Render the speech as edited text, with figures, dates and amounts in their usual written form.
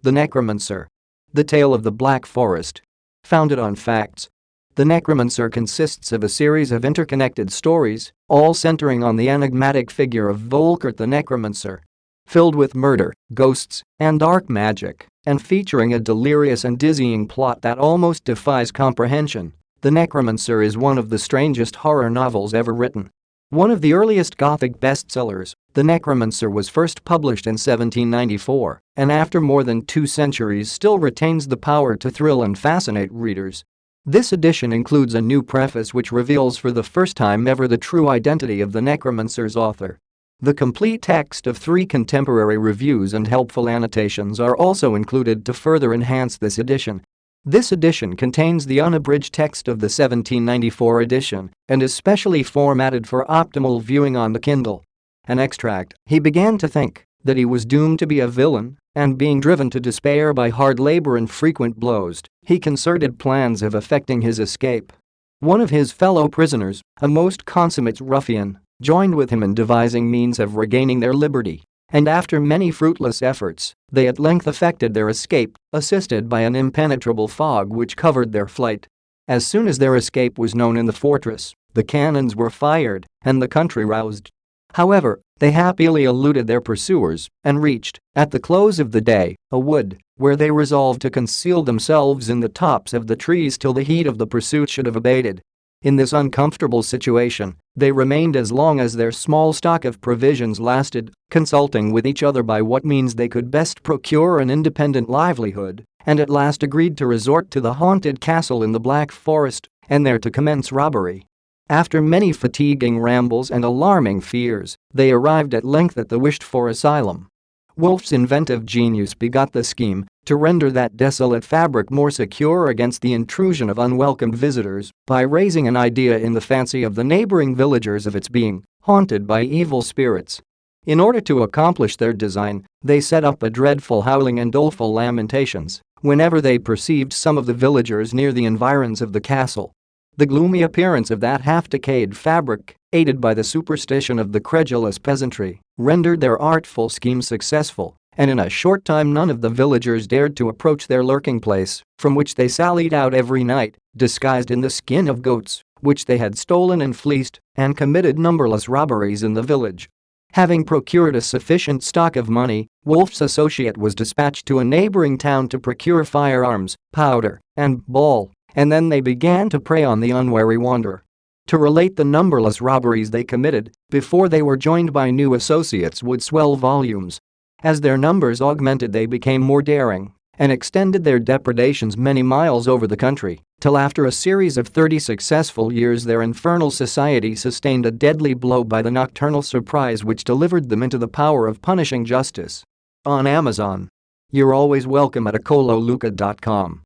The Necromancer. The Tale of the Black Forest. Founded on facts. The Necromancer consists of a series of interconnected stories, all centering on the enigmatic figure of Volkert the Necromancer. Filled with murder, ghosts, and dark magic, and featuring a delirious and dizzying plot that almost defies comprehension, The Necromancer is one of the strangest horror novels ever written. One of the earliest Gothic bestsellers, The Necromancer was first published in 1794, and after more than 2 centuries still retains the power to thrill and fascinate readers. This edition includes a new preface which reveals for the first time ever the true identity of the Necromancer's author. The complete text of 3 contemporary reviews and helpful annotations are also included to further enhance this edition. This edition contains the unabridged text of the 1794 edition and is specially formatted for optimal viewing on the Kindle. An extract: "He began to think that he was doomed to be a villain, and being driven to despair by hard labor and frequent blows, he concerted plans of effecting his escape. One of his fellow prisoners, a most consummate ruffian, joined with him in devising means of regaining their liberty, and after many fruitless efforts, they at length effected their escape, assisted by an impenetrable fog which covered their flight. As soon as their escape was known in the fortress, the cannons were fired and the country roused. However, they happily eluded their pursuers and reached, at the close of the day, a wood, where they resolved to conceal themselves in the tops of the trees till the heat of the pursuit should have abated. In this uncomfortable situation, they remained as long as their small stock of provisions lasted, consulting with each other by what means they could best procure an independent livelihood, and at last agreed to resort to the haunted castle in the Black Forest and there to commence robbery. After many fatiguing rambles and alarming fears, they arrived at length at the wished-for asylum. Wolf's inventive genius begot the scheme to render that desolate fabric more secure against the intrusion of unwelcome visitors by raising an idea in the fancy of the neighboring villagers of its being haunted by evil spirits. In order to accomplish their design, they set up a dreadful howling and doleful lamentations whenever they perceived some of the villagers near the environs of the castle. The gloomy appearance of that half-decayed fabric, aided by the superstition of the credulous peasantry, rendered their artful scheme successful, and in a short time none of the villagers dared to approach their lurking place, from which they sallied out every night, disguised in the skin of goats, which they had stolen and fleeced, and committed numberless robberies in the village. Having procured a sufficient stock of money, Wolf's associate was dispatched to a neighboring town to procure firearms, powder, and ball, and then they began to prey on the unwary wanderer. To relate the numberless robberies they committed before they were joined by new associates would swell volumes. As their numbers augmented, they became more daring and extended their depredations many miles over the country, till after a series of 30 successful years their infernal society sustained a deadly blow by the nocturnal surprise which delivered them into the power of punishing justice. On Amazon. You're always welcome at akololuca.com.